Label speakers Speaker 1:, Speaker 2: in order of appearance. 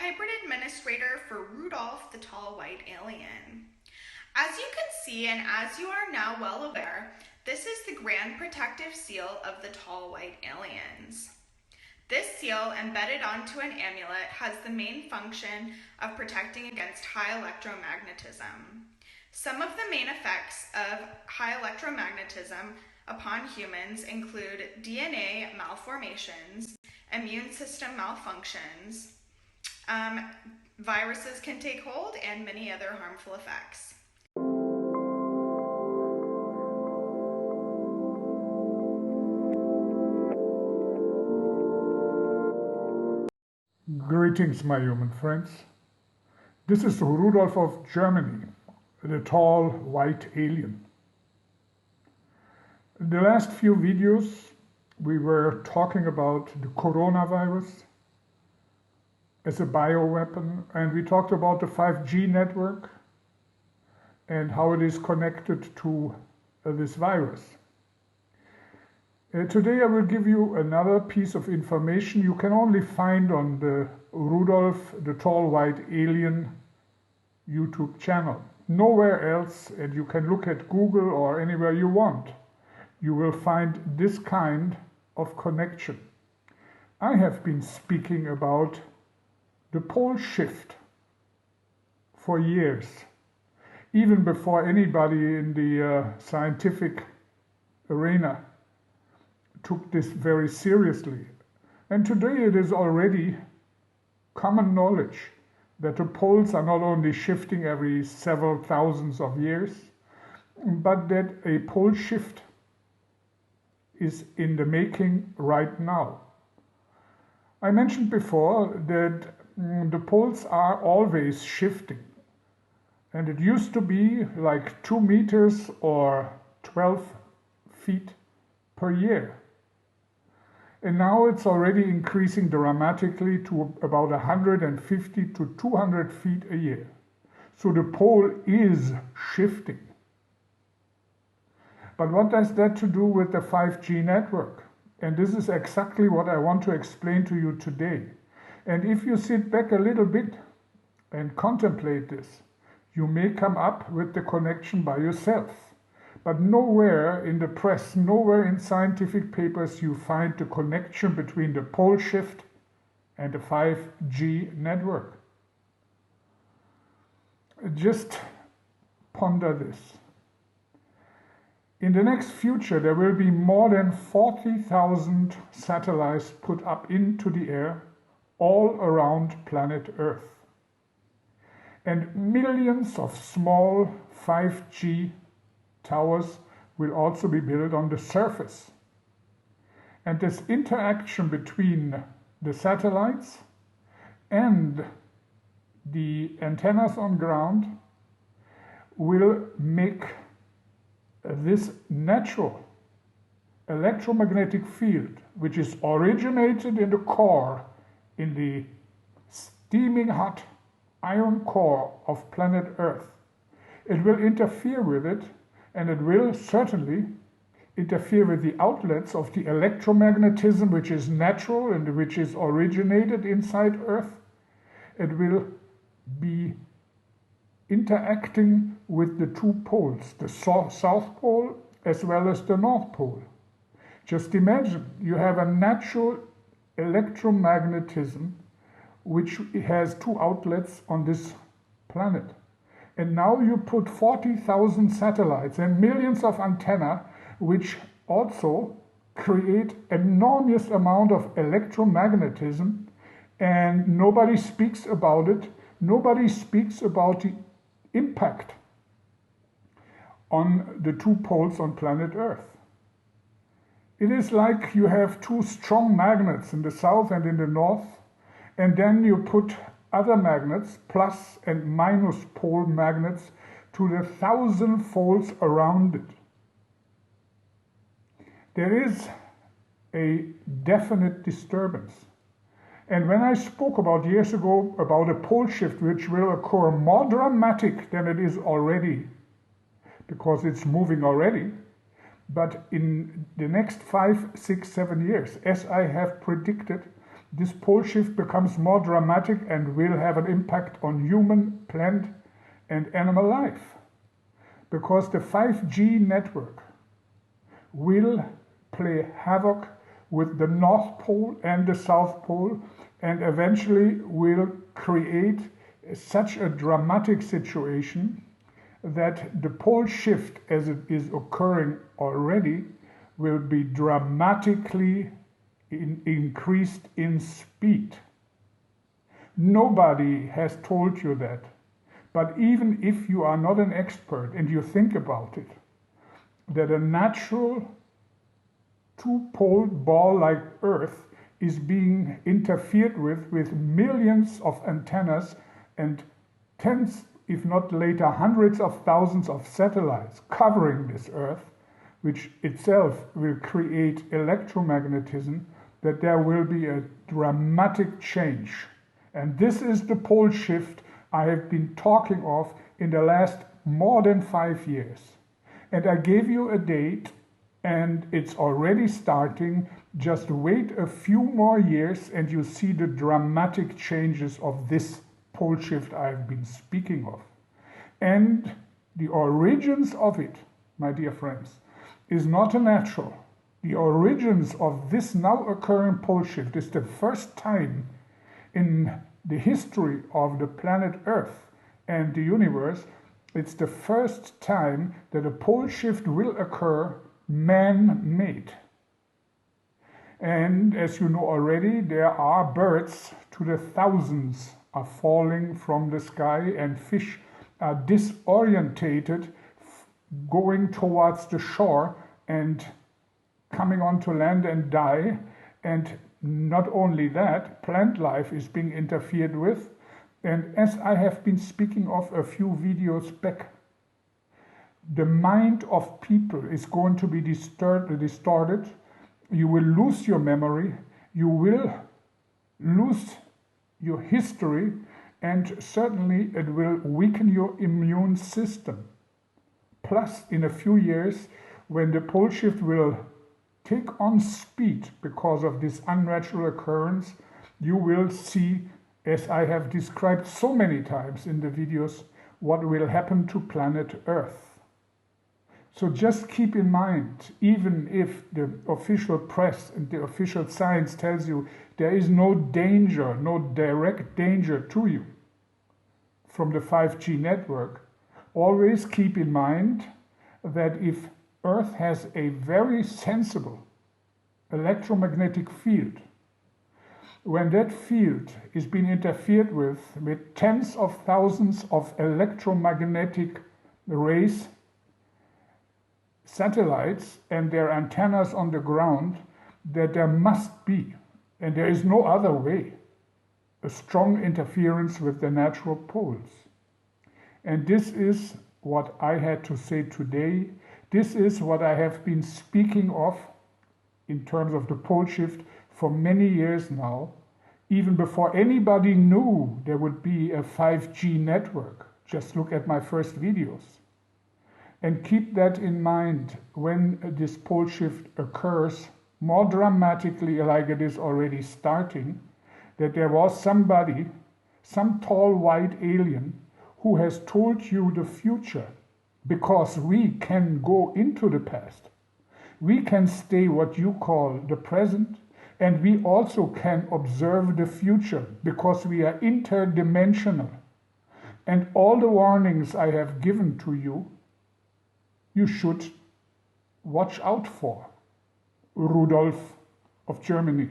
Speaker 1: hybrid administrator for Rudolf the tall white alien. As you can see, and as you are now well aware, this is the grand protective seal of the tall white aliens. This seal, embedded onto an amulet, has the main function of protecting against high electromagnetism. Some of the main effects of high electromagnetism upon humans include DNA malformations, immune system malfunctions, viruses can take hold, and many other harmful effects.
Speaker 2: Greetings, my human friends. This is Rudolf of Germany, the tall white alien. In the last few videos, we were talking about the coronavirus as a bioweapon, and we talked about the 5G network and how it is connected to this virus. Today I will give you another piece of information you can only find on the Rudolf the Tall White Alien YouTube channel. Nowhere else, and you can look at Google or anywhere you want. You will find this kind of connection. I have been speaking about the Poleshift for years, even before anybody in the scientific arena took this very seriously. And today it is already common knowledge that the poles are not only shifting every several thousands of years, but that a pole shift is in the making right now. I mentioned before that the poles are always shifting, and it used to be like 2 meters or 12 feet per year. And now it's already increasing dramatically to about 150 to 200 feet a year. So the pole is shifting. But what does that to do with the 5G network? And this is exactly what I want to explain to you today. And if you sit back a little bit and contemplate this, you may come up with the connection by yourself. But nowhere in the press, nowhere in scientific papers you find the connection between the pole shift and the 5G network. Just ponder this. In the next future, there will be more than 40,000 satellites put up into the air all around planet Earth. And millions of small 5G towers will also be built on the surface. And this interaction between the satellites and the antennas on ground will make this natural electromagnetic field, which is originated in the core, in the steaming hot iron core of planet Earth. It will interfere with it, and it will certainly interfere with the outlets of the electromagnetism, which is natural and which is originated inside Earth. It will be interacting with the two poles, the South Pole as well as the North Pole. Just imagine you have a natural electromagnetism which has two outlets on this planet. And now you put 40,000 satellites and millions of antennas, which also create enormous amount of electromagnetism, and nobody speaks about it. Nobody speaks about the impact on the two poles on planet Earth. It is like you have two strong magnets in the south and in the north, and then you put other magnets, plus and minus pole magnets, to the 1,000 folds around it. There is a definite disturbance. And when I spoke about years ago about a pole shift which will occur more dramatic than it is already, because it's moving already, but in the next 5, 6, 7 years, as I have predicted, this pole shift becomes more dramatic and will have an impact on human, plant, and animal life. Because the 5G network will play havoc with the North Pole and the South Pole, and eventually will create such a dramatic situation that the pole shift, as it is occurring already, will be dramatically increased in speed. Nobody has told you that. But even if you are not an expert and you think about it, that a natural two-pole ball like Earth is being interfered with millions of antennas and tens, if not later, hundreds of thousands of satellites covering this Earth, which itself will create electromagnetism, that there will be a dramatic change. And this is the pole shift I have been talking of in the last more than 5 years. And I gave you a date, and it's already starting. Just wait a few more years and you see the dramatic changes of this pole shift I've been speaking of. And the origins of it, my dear friends, is not a natural. The origins of this now occurring pole shift is the first time in the history of the planet Earth and the universe. It's the first time that a pole shift will occur man-made. And as you know already, there are birds to the thousands are falling from the sky, and fish are disorientated going towards the shore and coming onto land and die. And not only that, plant life is being interfered with. And as I have been speaking of a few videos back, the mind of people is going to be distorted. You will lose your memory, you will lose your history, and certainly it will weaken your immune system. Plus, in a few years, when the pole shift will take on speed because of this unnatural occurrence, you will see, as I have described so many times in the videos, what will happen to planet Earth. So just keep in mind, even if the official press and the official science tells you there is no danger, no direct danger to you from the 5G network, always keep in mind that if Earth has a very sensible electromagnetic field, when that field is being interfered with tens of thousands of electromagnetic rays, satellites and their antennas on the ground, that there must be, and there is no other way, a strong interference with the natural poles. And this is what I had to say today. This is what I have been speaking of in terms of the pole shift for many years now, even before anybody knew there would be a 5G network. Just look at my first videos. And keep that in mind when this pole shift occurs more dramatically, like it is already starting, that there was somebody, some tall white alien, who has told you the future, because we can go into the past. We can stay what you call the present, and we also can observe the future, because we are interdimensional. And all the warnings I have given to you, you should watch out for. Rudolf of Germany.